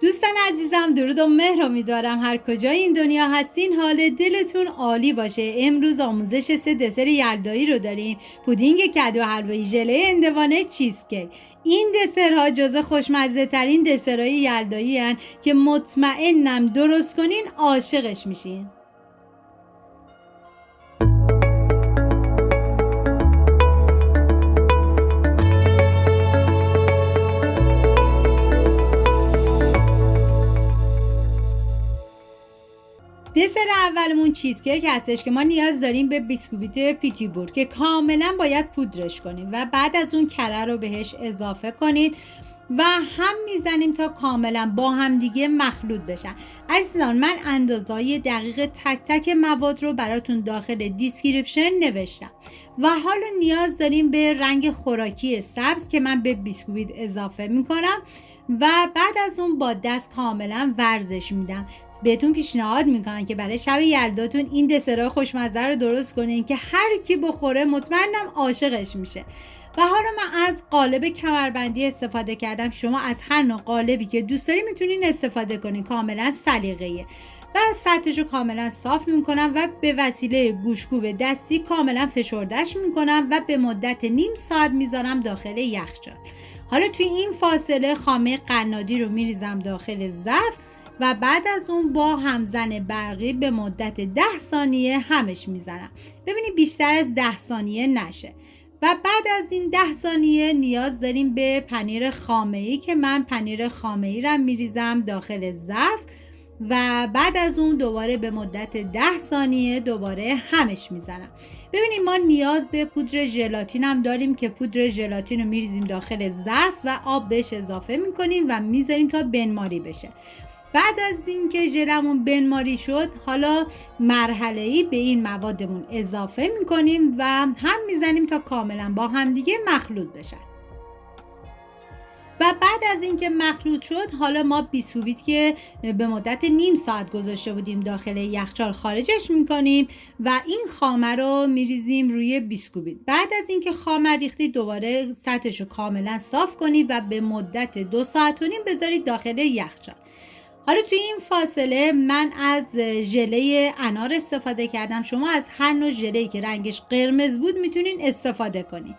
دوستان عزیزم، درود و مهر. امیدوارم هر کجای این دنیا هستین حال دلتون عالی باشه. امروز آموزش 3 دسر یلدایی رو داریم: پودینگ کدو حلوایی، ژله هندوانه، چیزکیک. این دسرها جزو خوشمزه ترین دسرهای یلدایی هستند که مطمئنم درست کنین عاشقش میشین. دسر اولمون چیزکیک هستش که ما نیاز داریم به بیسکویت پیتیبور که کاملا باید پودرش کنیم و بعد از اون کره رو بهش اضافه کنید و هم میزنیم تا کاملا با هم دیگه مخلوط بشن. عزیزان، من اندازه‌های دقیق تک تک مواد رو براتون داخل دیسکریپشن نوشتم و حالا نیاز داریم به رنگ خوراکی سبز که من به بیسکویت اضافه میکنم و بعد از اون با دست کاملا ورزش میدم. بهتون پیشنهاد میکنم که برای شب یلداتون این دسرهای خوشمزه رو درست کنین که هر کی بخوره مطمئنم عاشقش میشه. و حالا من از قالب کمربندی استفاده کردم. شما از هر نوع قالبی که دوست دارین میتونین استفاده کنین، کاملا سلیقه‌ایه. و سطحش رو کاملا صاف میکنم و به وسیله گوشتکوب دستی کاملا فشردش میکنم و به مدت نیم ساعت میذارم داخل یخچال. حالا توی این فاصله خامه قنادی رو میریزم داخل ظرف و بعد از اون با همزن برقی به مدت 10 ثانیه همش میزنم. ببینید بیشتر از 10 ثانیه نشه. و بعد از این 10 ثانیه نیاز داریم به پنیر خامه‌ای که من پنیر خامه‌ای رو میریزم داخل ظرف و بعد از اون دوباره به مدت 10 ثانیه دوباره همش میزنم. ببینید ما نیاز به پودر ژلاتین هم داریم که پودر ژلاتین رو میریزیم داخل ظرف و آب بهش اضافه میکنیم و میذاریم تا بنماری بشه. بعد از اینکه ژلمون بنماری شد، حالا مرحله‌ای به این موادمون اضافه میکنیم و هم میزنیم تا کاملا با هم دیگه مخلوط بشن. و بعد از اینکه مخلوط شد، حالا ما بیسکویت که به مدت نیم ساعت گذاشته بودیم داخل یخچال خارجش میکنیم و این خامه رو میریزیم روی بیسکویت. بعد از اینکه خامه ریختید دوباره سطحش رو کاملا صاف کنید و به مدت 2 ساعت و نیم بذارید داخل یخچال. حالا توی این فاصله من از ژله انار استفاده کردم. شما از هر نوع ژله‌ای که رنگش قرمز بود میتونین استفاده کنین.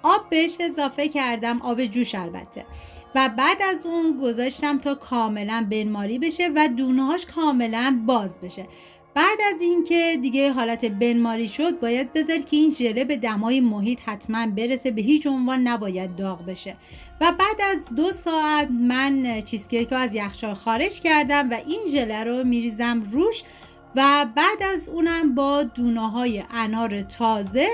آب بهش اضافه کردم، آب جوش البته، و بعد از اون گذاشتم تا کاملا بنماری بشه و دونه‌هاش کاملا باز بشه. بعد از اینکه دیگه حالت بنماری شد باید بذارید که این ژله به دمای محیط حتما برسه، به هیچ عنوان نباید داغ بشه. و بعد از 2 ساعت من چیزکیک رو از یخچال خارج کردم و این ژله رو میریزم روش و بعد از اونم با دونه‌های انار تازه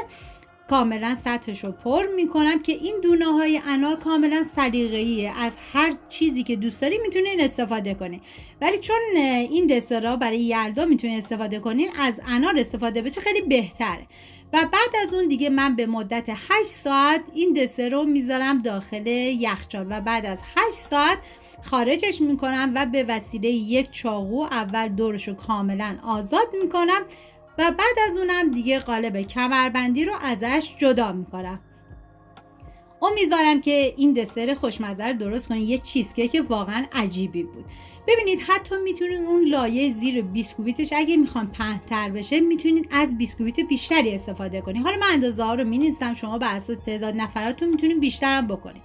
کاملا سطحش رو پر میکنم که این دونه های انار کاملا سلیقه‌ایه، از هر چیزی که دوست دارین میتونین استفاده کنین، ولی چون این دسرها برای یلدا میتونین استفاده کنین از انار استفاده بشه خیلی بهتره. و بعد از اون دیگه من به مدت 8 ساعت این دسر رو میذارم داخل یخچال و بعد از 8 ساعت خارجش میکنم و به وسیله یک چاقو اول دورش رو کاملا آزاد میکنم و بعد از اونم دیگه قالب کمربندی رو ازش جدا میکنم. امیدوارم که این دسر خوشمزه رو درست کنید. یه چیزکیک واقعا عجیبی بود. ببینید حتی میتونید اون لایه زیر بیسکویتش اگه میخوان پهن‌تر بشه میتونید از بیسکویت بیشتری استفاده کنید. حالا من اندازه ها رو مینویسم، شما بر اساس تعداد نفراتون میتونید بیشتر هم بکنید.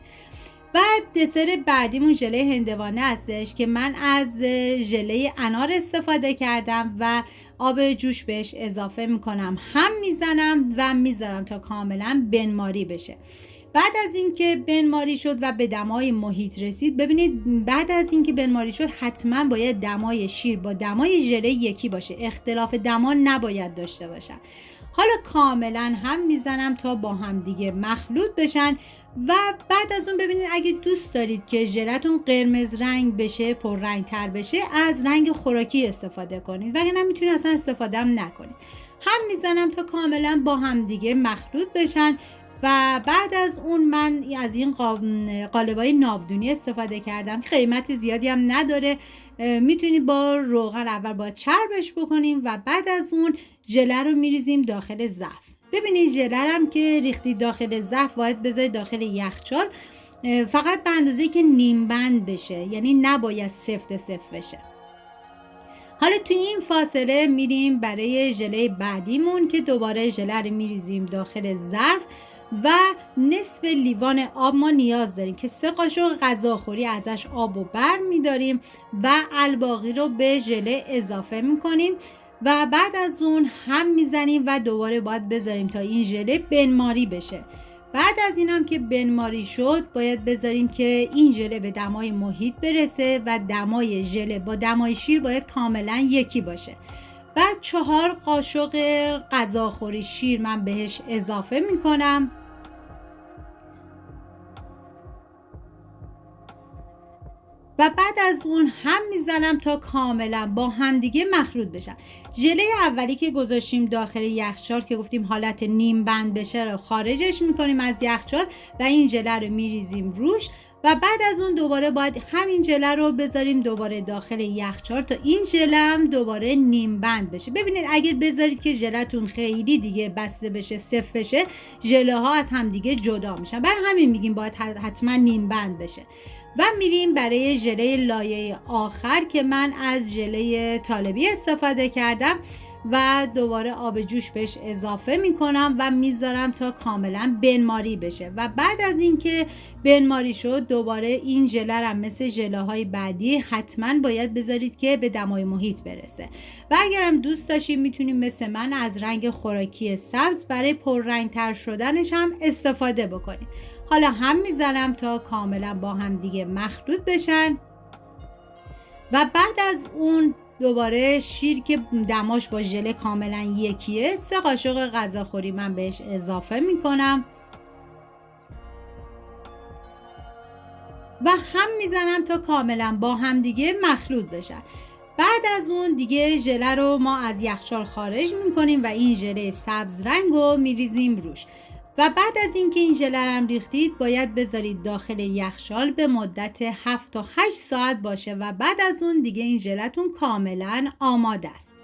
بعد دسر بعدیمون ژله هندوانه هستش که من از ژله انار استفاده کردم و آب جوش بهش اضافه میکنم، هم میزنم و میذارم تا کاملا بنماری بشه. بعد از اینکه بنماری شد و به دمای محیط رسید، ببینید بعد از اینکه بنماری شد حتما باید دمای شیر با دمای ژله یکی باشه، اختلاف دما نباید داشته باشن. حالا کاملا هم میزنم تا با هم دیگه مخلوط بشن و بعد از اون ببینید اگه دوست دارید که ژلتون قرمز رنگ بشه، پر رنگ تر بشه، از رنگ خوراکی استفاده کنید، وگرنه میتونید اصلا استفاده هم نکنید. هم میزنم تا کاملا با هم دیگه مخلوط بشن و بعد از اون من از این قالبای ناودونی استفاده کردم. قیمت زیادی هم نداره، میتونید با روغن اول با چربش بکنیم و بعد از اون ژله رو میریزیم داخل ظرف. ببینید ژله هم که ریختید داخل ظرف باید بذارید داخل یخچال فقط به اندازه که نیم بند بشه، یعنی نباید سفت بشه. حالا توی این فاصله میریم برای ژله بعدیمون که دوباره ژله رو میریزیم داخل ظرف و نصف لیوان آب ما نیاز داریم که 3 قاشق غذاخوری ازش آب رو بر میداریم و الباقی رو به ژله اضافه میکنیم و بعد از اون هم میزنیم و دوباره باید بذاریم تا این ژله بنماری بشه. بعد از اینم که بنماری شد باید بذاریم که این ژله به دمای محیط برسه و دمای ژله با دمای شیر باید کاملا یکی باشه. بعد 4 قاشق غذاخوری شیر من بهش اضافه میکنم و بعد از اون هم میزنم تا کاملا با هم دیگه مخلوط بشن. ژله اولی که گذاشتیم داخل یخچال که گفتیم حالت نیم بند بشه رو خارجش میکنیم از یخچال و این ژله رو میریزیم روش و بعد از اون دوباره باید همین ژله رو بذاریم دوباره داخل یخچال تا این ژله هم دوباره نیم بند بشه. ببینید اگر بذارید که ژله‌تون خیلی دیگه بسته بشه، سفت بشه، ژله ها از هم دیگه جدا میشن. برای همین میگیم باید حتما نیم بند بشه. و میریم برای ژله لایه آخر که من از ژله طالبی استفاده کردم و دوباره آب جوش بهش اضافه میکنم و میذارم تا کاملا بنماری بشه و بعد از اینکه بنماری شد دوباره این ژله رو مثل ژله های بعدی حتما باید بذارید که به دمای محیط برسه و اگرم دوست داشتید میتونید مثل من از رنگ خوراکی سبز برای پررنگ تر شدنش هم استفاده بکنید. حالا هم میزنم تا کاملا با هم دیگه مخلوط بشن و بعد از اون دوباره شیر که دماش با ژله کاملا یکیه 3 قاشق غذاخوری من بهش اضافه میکنم و هم میزنم تا کاملا با هم دیگه مخلوط بشن. بعد از اون دیگه ژله رو ما از یخچال خارج میکنیم و این ژله سبز رنگ رو میریزیم روش و بعد از اینکه این ژله رو ریختید باید بذارید داخل یخچال به مدت 7 تا 8 ساعت باشه و بعد از اون دیگه این ژله‌تون کاملا آماده است.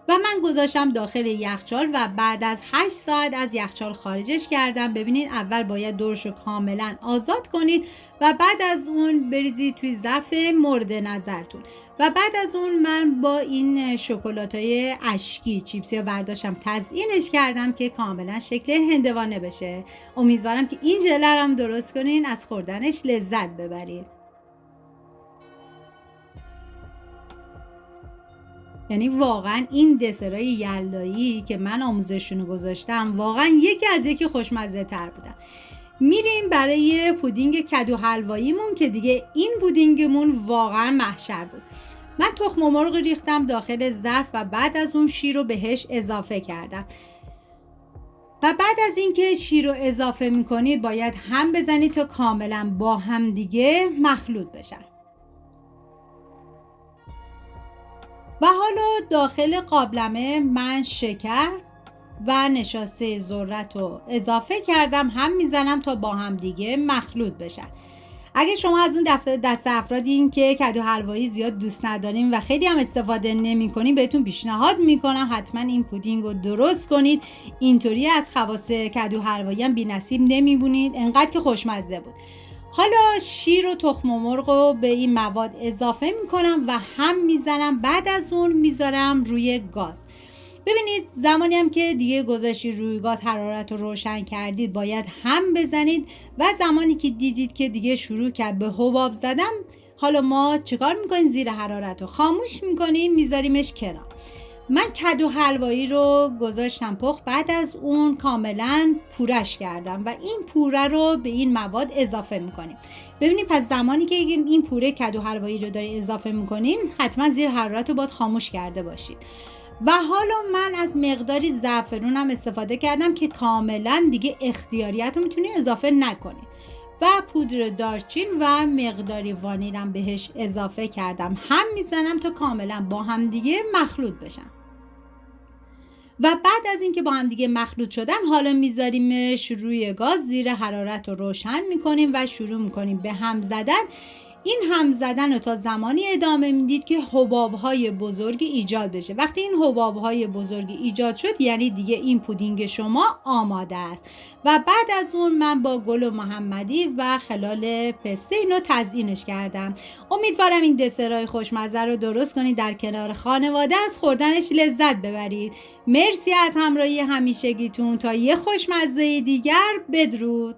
و من گذاشتم داخل یخچال و بعد از 8 ساعت از یخچال خارجش کردم. ببینید اول باید دورشو کاملا آزاد کنید و بعد از اون بریزید توی ظرف مورد نظرتون و بعد از اون من با این شکلاتای اشکی چیپسی رو برداشتم تزیینش کردم که کاملا شکل هندوانه بشه. امیدوارم که این ژله رو هم درست کنین از خوردنش لذت ببرید. یعنی واقعا این دسرای یلدایی که من آموزششونو گذاشتم واقعا یکی خوشمزه تر بودن. میریم برای پودینگ کدو حلواییمون که دیگه این پودینگمون واقعا محشر بود. من تخم مرغ ریختم داخل ظرف و بعد از اون شیر رو بهش اضافه کردم و بعد از اینکه شیر رو اضافه میکنید باید هم بزنید تا کاملا با هم دیگه مخلوط بشن. و حالا داخل قابلمه من شکر و نشاسته ذرت رو اضافه کردم هم میزنم تا با هم دیگه مخلوط بشن. اگه شما از اون دست افرادین که کدو حلوایی زیاد دوست ندارین و خیلی هم استفاده نمی کنین بهتون پیشنهاد میکنم حتما این پودینگ رو درست کنید. اینطوری از خواص کدو حلوایی هم بی نصیب نمیبونید، انقدر که خوشمزه بود. حالا شیر و تخم مرغ رو به این مواد اضافه میکنم و هم میزنم. بعد از اون میذارم روی گاز. ببینید زمانی هم که دیگه گذاشتی روی گاز حرارت رو روشن کردید باید هم بزنید و زمانی که دیدید که دیگه شروع کرد به حباب زدن حالا ما چیکار میکنیم؟ زیر حرارت رو خاموش میکنیم میذاریمش کنار. من کدو حلوایی رو گذاشتم پخت، بعد از اون کاملا پورش کردم و این پوره رو به این مواد اضافه میکنیم. ببینید پس زمانی که این پوره کدو حلوایی رو داریم اضافه میکنیم حتما زیر حرارت رو باید خاموش کرده باشید. و حالا من از مقداری زعفرونم استفاده کردم که کاملا دیگه اختیاریت رو میتونید اضافه نکنید و پودر دارچین و مقداری وانیلم بهش اضافه کردم هم میزنم تا کاملا با هم دیگه مخلوط بشن. و بعد از اینکه با هم دیگه مخلوط شدن حالا میذاریمش روی گاز، زیر حرارت رو روشن میکنیم و شروع میکنیم به هم زدن. این هم زدن رو تا زمانی ادامه میدید که حباب‌های بزرگی ایجاد بشه. وقتی این حباب‌های بزرگی ایجاد شد یعنی دیگه این پودینگ شما آماده است. و بعد از اون من با گل محمدی و خلال پسته اینو تزیینش کردم. امیدوارم این دسرای خوشمزه رو درست کنید، در کنار خانواده از خوردنش لذت ببرید. مرسی از همراهی همیشگیتون. تا یه خوشمزه دیگر، بدرود.